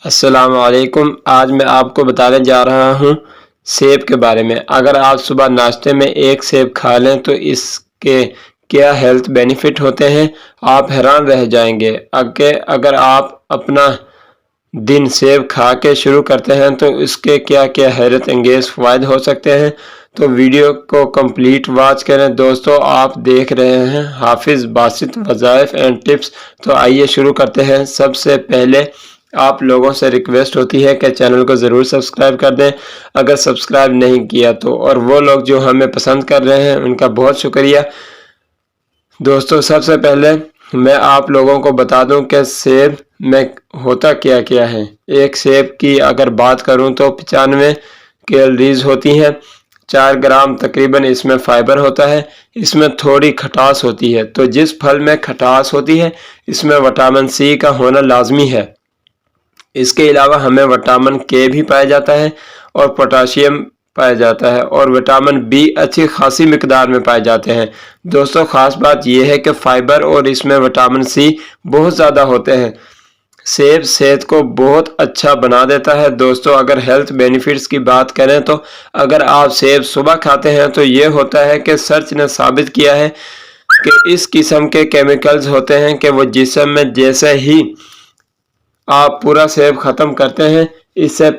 अस्सलाम वालेकुम। आज मैं आपको बताने जा रहा हूँ सेब के बारे में। अगर आप सुबह नाश्ते में एक सेब खा लें तो इसके क्या हेल्थ बेनिफिट होते हैं, आप हैरान रह जाएंगे। अगर आप अपना दिन सेब खा के शुरू करते हैं तो इसके क्या क्या हैरत अंगेज फ़ायदे हो सकते हैं। तो वीडियो को कंप्लीट वॉच करें। दोस्तों, आप देख रहे हैं हाफिज़ बासित वज़ाइफ एंड टिप्स। तो आइए शुरू करते हैं। सबसे पहले आप लोगों से रिक्वेस्ट होती है कि चैनल को ज़रूर सब्सक्राइब कर दें अगर सब्सक्राइब नहीं किया तो, और वो लोग जो हमें पसंद कर रहे हैं उनका बहुत शुक्रिया। दोस्तों, सबसे पहले मैं आप लोगों को बता दूं कि सेब में होता क्या क्या है। एक सेब की अगर बात करूं तो 95 कैलोरीज होती हैं, 4 ग्राम तकरीबन इसमें फाइबर होता है, इसमें थोड़ी खटास होती है। तो जिस फल में खटास होती है इसमें विटामिन सी का होना लाजमी है। इसके अलावा हमें विटामिन के भी पाया जाता है और पोटाशियम पाया जाता है, और विटामिन बी अच्छी खासी मिकदार में पाए जाते हैं। दोस्तों, ख़ास बात यह है कि फाइबर और इसमें विटामिन सी बहुत ज़्यादा होते हैं। सेब सेहत को बहुत अच्छा बना देता है। दोस्तों, अगर हेल्थ बेनिफिट्स की बात करें तो अगर आप सेब सुबह खाते हैं तो ये होता है कि सर्च ने साबित किया है कि इस किस्म के केमिकल्स होते हैं कि वो जिस्म में जैसे ही आप पूरा सेब ख़त्म करते हैं इससे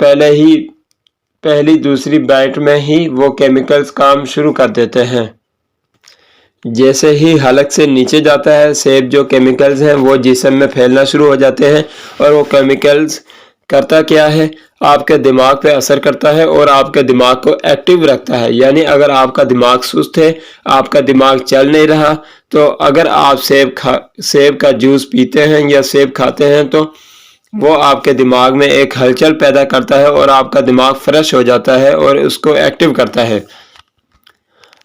पहली दूसरी बाइट में ही वो केमिकल्स काम शुरू कर देते हैं। जैसे ही हलक से नीचे जाता है सेब, जो केमिकल्स हैं वो जिस्म में फैलना शुरू हो जाते हैं, और वो केमिकल्स करता क्या है, आपके दिमाग पे असर करता है और आपके दिमाग को एक्टिव रखता है। यानी अगर आपका दिमाग सुस्त है, आपका दिमाग चल नहीं रहा, तो अगर आप सेब का जूस पीते हैं या सेब खाते हैं तो वो आपके दिमाग में एक हलचल पैदा करता है और आपका दिमाग फ्रेश हो जाता है और उसको एक्टिव करता है।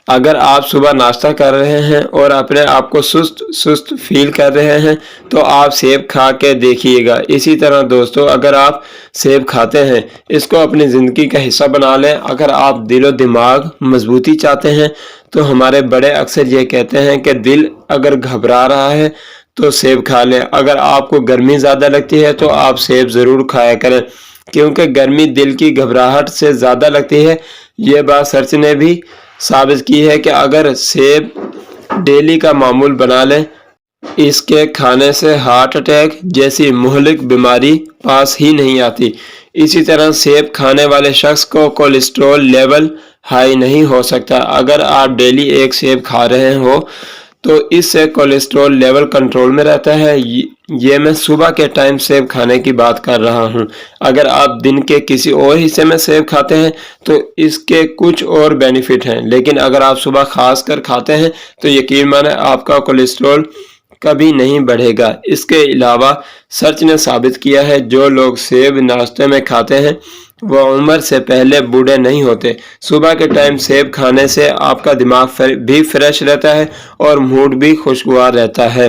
अगर आप सुबह नाश्ता कर रहे हैं और अपने आप को सुस्त फील कर रहे हैं तो आप सेब खा के देखिएगा। इसी तरह दोस्तों, अगर आप सेब खाते हैं, इसको अपनी ज़िंदगी का हिस्सा बना लें। अगर आप दिलो दिमाग मजबूती चाहते हैं तो हमारे बड़े अक्सर ये कहते हैं कि दिल अगर घबरा रहा है तो सेब खा लें। अगर आपको गर्मी ज़्यादा लगती है तो आप सेब ज़रूर खाया करें, क्योंकि गर्मी दिल की घबराहट से ज़्यादा लगती है। ये बात सर्च ने भी साबित की है कि अगर सेब डेली का मामूल बना लें, इसके खाने से हार्ट अटैक जैसी मुहलिक बीमारी पास ही नहीं आती। इसी तरह सेब खाने वाले शख्स को कोलेस्ट्रॉल लेवल हाई नहीं हो सकता। अगर आप डेली एक सेब खा रहे हो तो इससे कोलेस्ट्रॉल लेवल कंट्रोल में रहता है। ये मैं सुबह के टाइम सेब खाने की बात कर रहा हूँ। अगर आप दिन के किसी और हिस्से में सेब खाते हैं तो इसके कुछ और बेनिफिट हैं, लेकिन अगर आप सुबह खास कर खाते हैं तो यकीन माने आपका कोलेस्ट्रॉल कभी नहीं बढ़ेगा। इसके अलावा सर्च ने साबित किया है जो लोग सेब नाश्ते में खाते हैं वो उम्र से पहले बूढ़े नहीं होते। सुबह के टाइम सेब खाने से आपका दिमाग भी फ्रेश रहता है और मूड भी खुशगवार रहता है।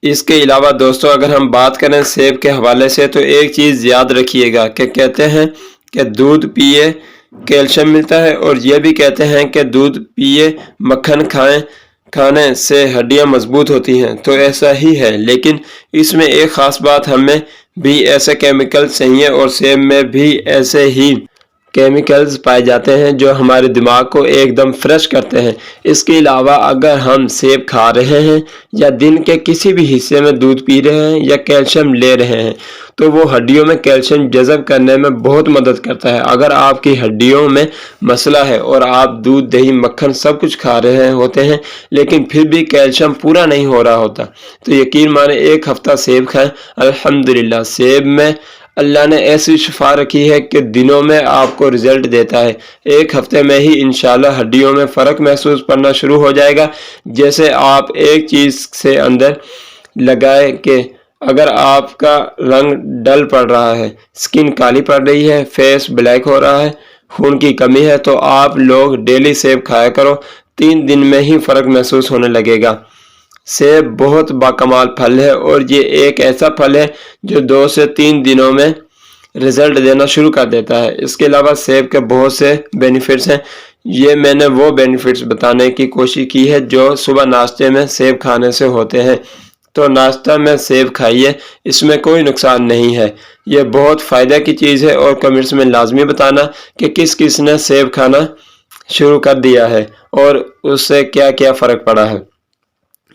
इसके अलावा दोस्तों, अगर हम बात करें सेब के हवाले से तो एक चीज़ याद रखिएगा कि कहते हैं कि दूध पिए कैल्शियम मिलता है, और ये भी कहते हैं कि दूध पिए मक्खन खाने से हड्डियां मजबूत होती हैं। तो ऐसा ही है, लेकिन इसमें एक ख़ास बात, हमें भी ऐसे केमिकल चाहिए और सेब में भी ऐसे ही केमिकल्स पाए जाते हैं जो हमारे दिमाग को एकदम फ्रेश करते हैं। इसके अलावा अगर हम सेब खा रहे हैं या दिन के किसी भी हिस्से में दूध पी रहे हैं या कैल्शियम ले रहे हैं तो वो हड्डियों में कैल्शियम जज़ब करने में बहुत मदद करता है। अगर आपकी हड्डियों में मसला है और आप दूध दही मक्खन सब कुछ खा रहे होते हैं लेकिन फिर भी कैल्शियम पूरा नहीं हो रहा होता, तो यकीन माने एक हफ्ता सेब खाएं, अल्हम्दुलिल्लाह सेब में अल्लाह ने ऐसी शिफा रखी है कि दिनों में आपको रिजल्ट देता है। एक हफ्ते में ही इंशाल्लाह हड्डियों में फ़र्क महसूस पड़ना शुरू हो जाएगा। जैसे आप एक चीज़ से अंदर लगाए कि अगर आपका रंग डल पड़ रहा है, स्किन काली पड़ रही है, फेस ब्लैक हो रहा है, खून की कमी है, तो आप लोग डेली सेब खाया करो, 3 दिन में ही फ़र्क महसूस होने लगेगा। सेब बहुत बाकमाल फल है और ये एक ऐसा फल है जो 2 से 3 दिनों में रिज़ल्ट देना शुरू कर देता है। इसके अलावा सेब के बहुत से बेनिफिट्स हैं। ये मैंने वो बेनिफिट्स बताने की कोशिश की है जो सुबह नाश्ते में सेब खाने से होते हैं। تو ناشتہ میں سیب کھائیے، اس میں کوئی نقصان نہیں ہے، یہ بہت فائدہ کی چیز ہے۔ اور کمنٹس میں لازمی بتانا کہ کس کس نے سیب کھانا شروع کر دیا ہے اور اس سے کیا کیا فرق پڑا ہے۔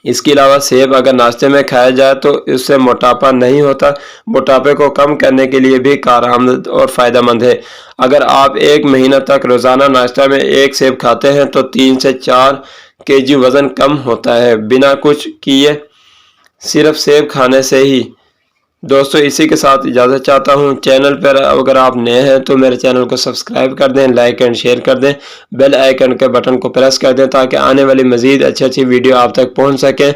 اس کے علاوہ سیب اگر ناشتے میں کھایا جائے تو اس سے موٹاپا نہیں ہوتا، موٹاپے کو کم کرنے کے لیے بھی کارآمد اور فائدہ مند ہے۔ اگر آپ 1 مہینہ تک روزانہ ناشتہ میں 1 سیب کھاتے ہیں تو 3 سے 4 kg وزن کم ہوتا ہے، بنا کچھ کیے، صرف سیب کھانے سے ہی۔ دوستو اسی کے ساتھ اجازت چاہتا ہوں۔ چینل پر اگر آپ نئے ہیں تو میرے چینل کو سبسکرائب کر دیں، لائک اینڈ شیئر کر دیں، بیل آئیکن کے بٹن کو پریس کر دیں تاکہ آنے والی مزید اچھی ویڈیو آپ تک پہنچ سکیں۔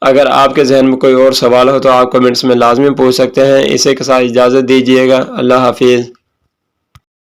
اگر آپ کے ذہن میں کوئی اور سوال ہو تو آپ کمنٹس میں لازمی پوچھ سکتے ہیں۔ اسی کے ساتھ اجازت دیجیے گا۔ اللہ حافظ۔